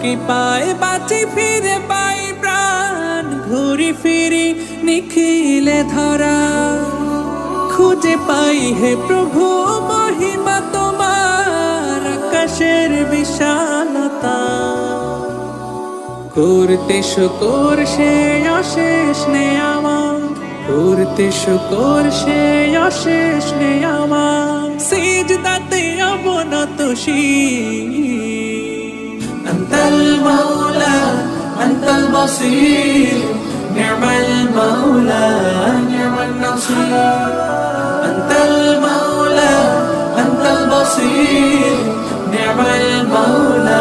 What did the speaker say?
কৃপায় বাঁচি ফিরে পাই প্রাণ, ঘুরি ফিরি নিখিলে ধরা, খুঁজে পাই হে প্রভু মহিমা তোমার, আকাশের বিশালতা। করতে শুকর সে অশেষ নেয়ামত, করতে শুকর সে অশেষ নেয়ামত, সিজদাতে অবনত শির। আনতাল মাওলা আনতাল বাসীর, নি'মাল মাওলা নি'মান নাসীর। আনতাল মাওলা আনতাল বাসীর, নি'মাল মাওলা